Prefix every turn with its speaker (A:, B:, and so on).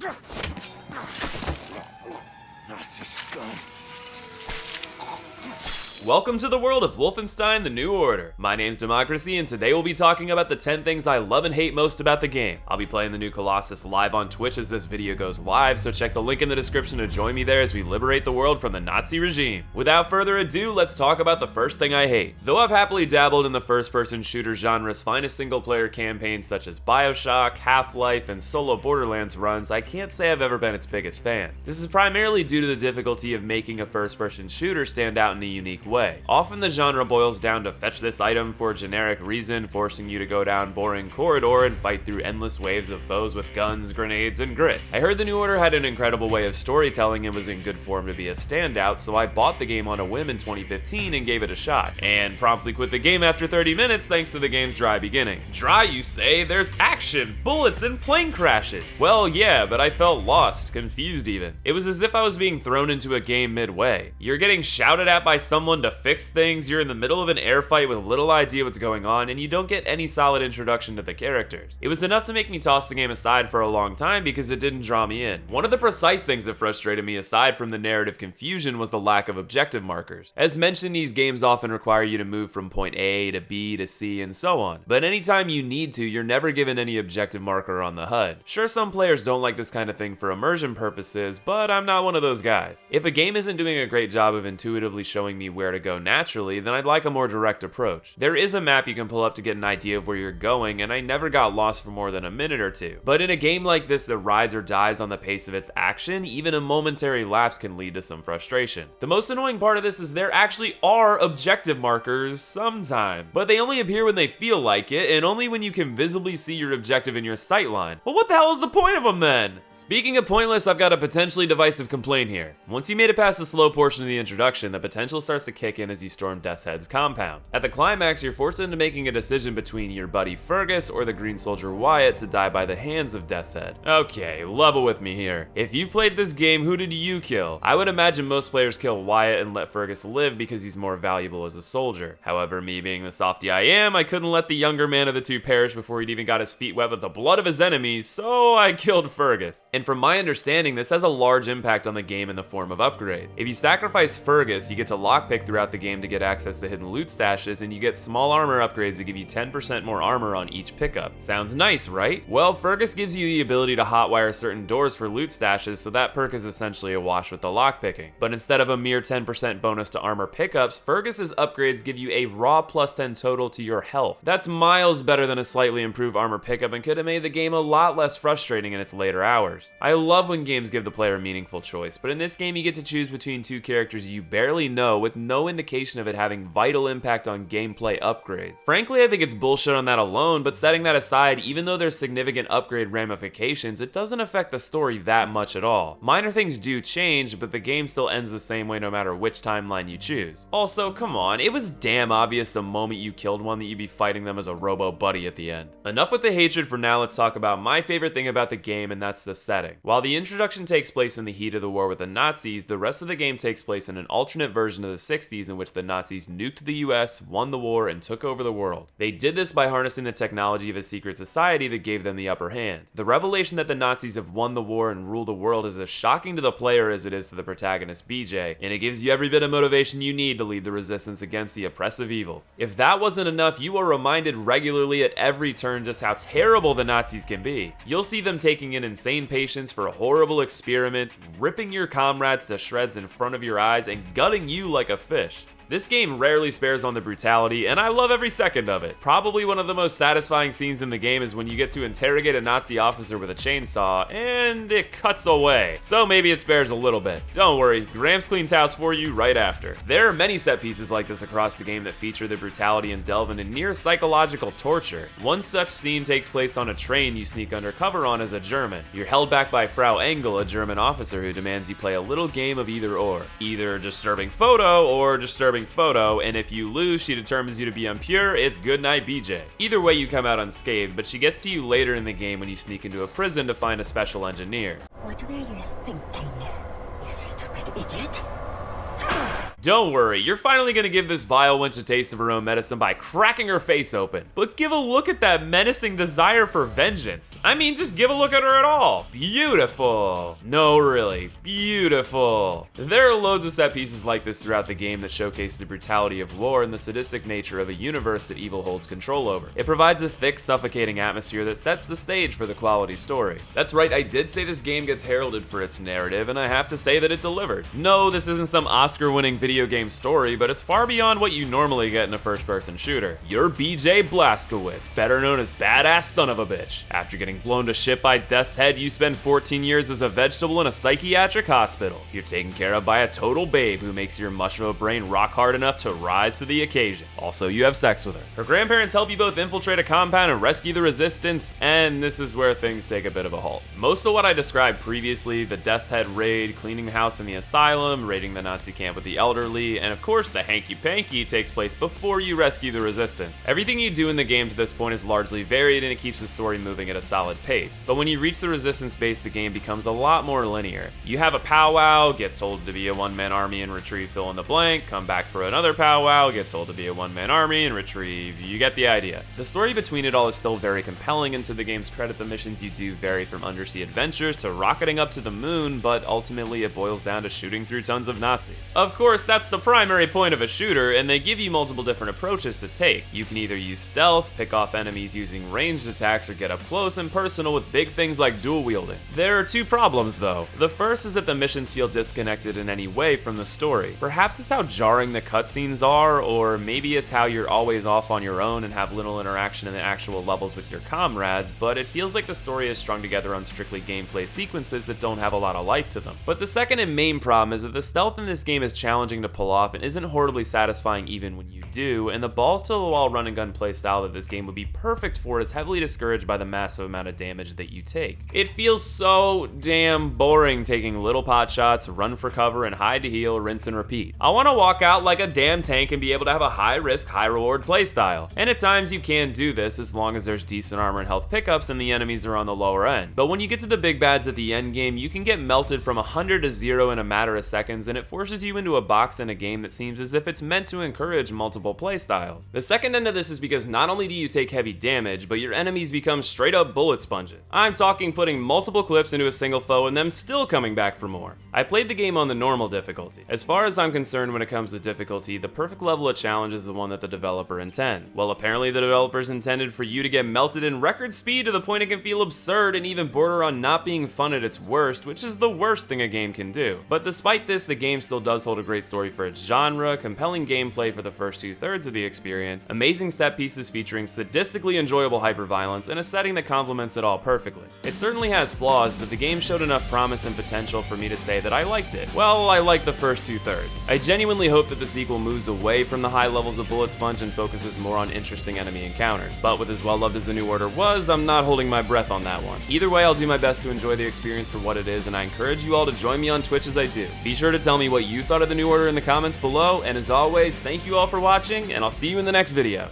A: Nazi scum.
B: Welcome to the world of Wolfenstein: The New Order. My name's theDeModcracy, and today we'll be talking about the 10 things I love and hate most about the game. I'll be playing the new Colossus live on Twitch as this video goes live, so check the link in the description to join me there as we liberate the world from the Nazi regime. Without further ado, let's talk about the first thing I hate. Though I've happily dabbled in the first-person shooter genre's finest single-player campaigns such as BioShock, Half-Life, and solo Borderlands runs, I can't say I've ever been its biggest fan. This is primarily due to the difficulty of making a first-person shooter stand out in a unique way. Often the genre boils down to fetch this item for a generic reason, forcing you to go down boring corridor and fight through endless waves of foes with guns, grenades, and grit. I heard the New Order had an incredible way of storytelling and was in good form to be a standout, so I bought the game on a whim in 2015 and gave it a shot, and promptly quit the game after 30 minutes thanks to the game's dry beginning. Dry, you say? There's action, bullets, and plane crashes. Well, yeah, but I felt lost, confused even. It was as if I was being thrown into a game midway. You're getting shouted at by someone to fix things, you're in the middle of an air fight with little idea what's going on, and you don't get any solid introduction to the characters. It was enough to make me toss the game aside for a long time because it didn't draw me in. One of the precise things that frustrated me aside from the narrative confusion was the lack of objective markers. As mentioned, these games often require you to move from point A to B to C and so on, but anytime you need to, you're never given any objective marker on the HUD. Sure, some players don't like this kind of thing for immersion purposes, but I'm not one of those guys. If a game isn't doing a great job of intuitively showing me where to go naturally, then I'd like a more direct approach. There is a map you can pull up to get an idea of where you're going, and I never got lost for more than a minute or two. But in a game like this that rides or dies on the pace of its action, even a momentary lapse can lead to some frustration. The most annoying part of this is there actually are objective markers sometimes, but they only appear when they feel like it, and only when you can visibly see your objective in your sightline. Well, what the hell is the point of them then? Speaking of pointless, I've got a potentially divisive complaint here. Once you made it past the slow portion of the introduction, the potential starts to kick in as you storm Death's Head's compound. At the climax, you're forced into making a decision between your buddy Fergus or the Green Soldier Wyatt to die by the hands of Death's Head. Okay, level with me here. If you've played this game, who did you kill? I would imagine most players kill Wyatt and let Fergus live because he's more valuable as a soldier. However, me being the softy I am, I couldn't let the younger man of the two perish before he'd even got his feet wet with the blood of his enemies, so I killed Fergus. And from my understanding, this has a large impact on the game in the form of upgrades. If you sacrifice Fergus, you get to lockpick throughout the game to get access to hidden loot stashes, and you get small armor upgrades that give you 10% more armor on each pickup. Sounds nice, right? Well, Fergus gives you the ability to hotwire certain doors for loot stashes, so that perk is essentially a wash with the lockpicking. But instead of a mere 10% bonus to armor pickups, Fergus's upgrades give you a raw plus 10 total to your health. That's miles better than a slightly improved armor pickup and could have made the game a lot less frustrating in its later hours. I love when games give the player a meaningful choice, but in this game you get to choose between two characters you barely know with no indication of it having vital impact on gameplay upgrades. Frankly, I think it's bullshit on that alone, but setting that aside, even though there's significant upgrade ramifications, it doesn't affect the story that much at all. Minor things do change, but the game still ends the same way no matter which timeline you choose. Also, come on, it was damn obvious the moment you killed one that you'd be fighting them as a robo buddy at the end. Enough with the hatred for now, let's talk about my favorite thing about the game, and that's the setting. While the introduction takes place in the heat of the war with the Nazis, the rest of the game takes place in an alternate version of the 60s in which the Nazis nuked the US, won the war, and took over the world. They did this by harnessing the technology of a secret society that gave them the upper hand. The revelation that the Nazis have won the war and rule the world is as shocking to the player as it is to the protagonist BJ, and it gives you every bit of motivation you need to lead the resistance against the oppressive evil. If that wasn't enough, you are reminded regularly at every turn just how terrible the Nazis can be. You'll see them taking in insane patients for horrible experiments, ripping your comrades to shreds in front of your eyes, and gutting you like a fish. This game rarely spares on the brutality, and I love every second of it. Probably one of the most satisfying scenes in the game is when you get to interrogate a Nazi officer with a chainsaw, and it cuts away. So maybe it spares a little bit. Don't worry, Gramps cleans house for you right after. There are many set pieces like this across the game that feature the brutality and delve into near psychological torture. One such scene takes place on a train you sneak undercover on as a German. You're held back by Frau Engel, a German officer who demands you play a little game of either or. Either disturbing photo or disturbing photo, and if you lose, she determines you to be impure. It's goodnight BJ. Either way, you come out unscathed, but she gets to you later in the game when you sneak into a prison to find a special engineer.
C: What were you thinking, you stupid idiot?
B: Don't worry, you're finally gonna give this vile wench a taste of her own medicine by cracking her face open. But give a look at that menacing desire for vengeance. I mean, just give a look at her at all. Beautiful. No, really, beautiful. There are loads of set pieces like this throughout the game that showcase the brutality of war and the sadistic nature of a universe that evil holds control over. It provides a thick, suffocating atmosphere that sets the stage for the quality story. That's right, I did say this game gets heralded for its narrative, and I have to say that it delivered. No, this isn't some Oscar-winning video game story, but it's far beyond what you normally get in a first-person shooter. You're BJ Blazkowicz, better known as Badass Son of a Bitch. After getting blown to shit by Death's Head, you spend 14 years as a vegetable in a psychiatric hospital. You're taken care of by a total babe who makes your mush of a brain rock hard enough to rise to the occasion. Also, you have sex with her. Her grandparents help you both infiltrate a compound and rescue the resistance, and this is where things take a bit of a halt. Most of what I described previously, the Death's Head raid, cleaning the house in the asylum, raiding the Nazi camp with the elderly, and of course the hanky-panky takes place before you rescue the resistance. Everything you do in the game to this point is largely varied and it keeps the story moving at a solid pace. But when you reach the resistance base, the game becomes a lot more linear. You have a powwow, get told to be a one-man army and retrieve fill in the blank, come back for another powwow, get told to be a one-man army and retrieve. You get the idea. The story between it all is still very compelling, and to the game's credit, the missions you do vary from undersea adventures to rocketing up to the moon, but ultimately it boils down to shooting through tons of Nazis. Of course, that's the primary point of a shooter, and they give you multiple different approaches to take. You can either use stealth, pick off enemies using ranged attacks, or get up close and personal with big things like dual wielding. There are two problems though. The first is that the missions feel disconnected in any way from the story. Perhaps it's how jarring the cutscenes are, or maybe it's how you're always off on your own and have little interaction in the actual levels with your comrades, but it feels like the story is strung together on strictly gameplay sequences that don't have a lot of life to them. But the second and main problem is that the stealth in this game is challenging to pull off and isn't horribly satisfying even when you do, and the balls to the wall run and gun playstyle that this game would be perfect for is heavily discouraged by the massive amount of damage that you take. It feels so damn boring taking little pot shots, run for cover, and hide to heal, rinse and repeat. I want to walk out like a damn tank and be able to have a high risk, high reward playstyle. And at times you can do this as long as there's decent armor and health pickups and the enemies are on the lower end. But when you get to the big bads at the end game, you can get melted from 100 to 0 in a matter of seconds, and it forces you into a box in a game that seems as if it's meant to encourage multiple playstyles. The second end of this is because not only do you take heavy damage, but your enemies become straight up bullet sponges. I'm talking putting multiple clips into a single foe and them still coming back for more. I played the game on the normal difficulty. As far as I'm concerned when it comes to difficulty, the perfect level of challenge is the one that the developer intends. Well, apparently the developers intended for you to get melted in record speed to the point it can feel absurd and even border on not being fun at its worst, which is the worst thing a game can do. But despite this, the game still does hold a great story for its genre, compelling gameplay for the first 2/3 of the experience, amazing set pieces featuring sadistically enjoyable hyperviolence, and a setting that complements it all perfectly. It certainly has flaws, but the game showed enough promise and potential for me to say that I liked it. Well, I liked the first 2/3. I genuinely hope that the sequel moves away from the high levels of bullet sponge and focuses more on interesting enemy encounters. But with as well loved as the New Order was, I'm not holding my breath on that one. Either way, I'll do my best to enjoy the experience for what it is, and I encourage you all to join me on Twitch as I do. Be sure to tell me what you thought of the New Order in the comments below, and as always, thank you all for watching, and I'll see you in the next video.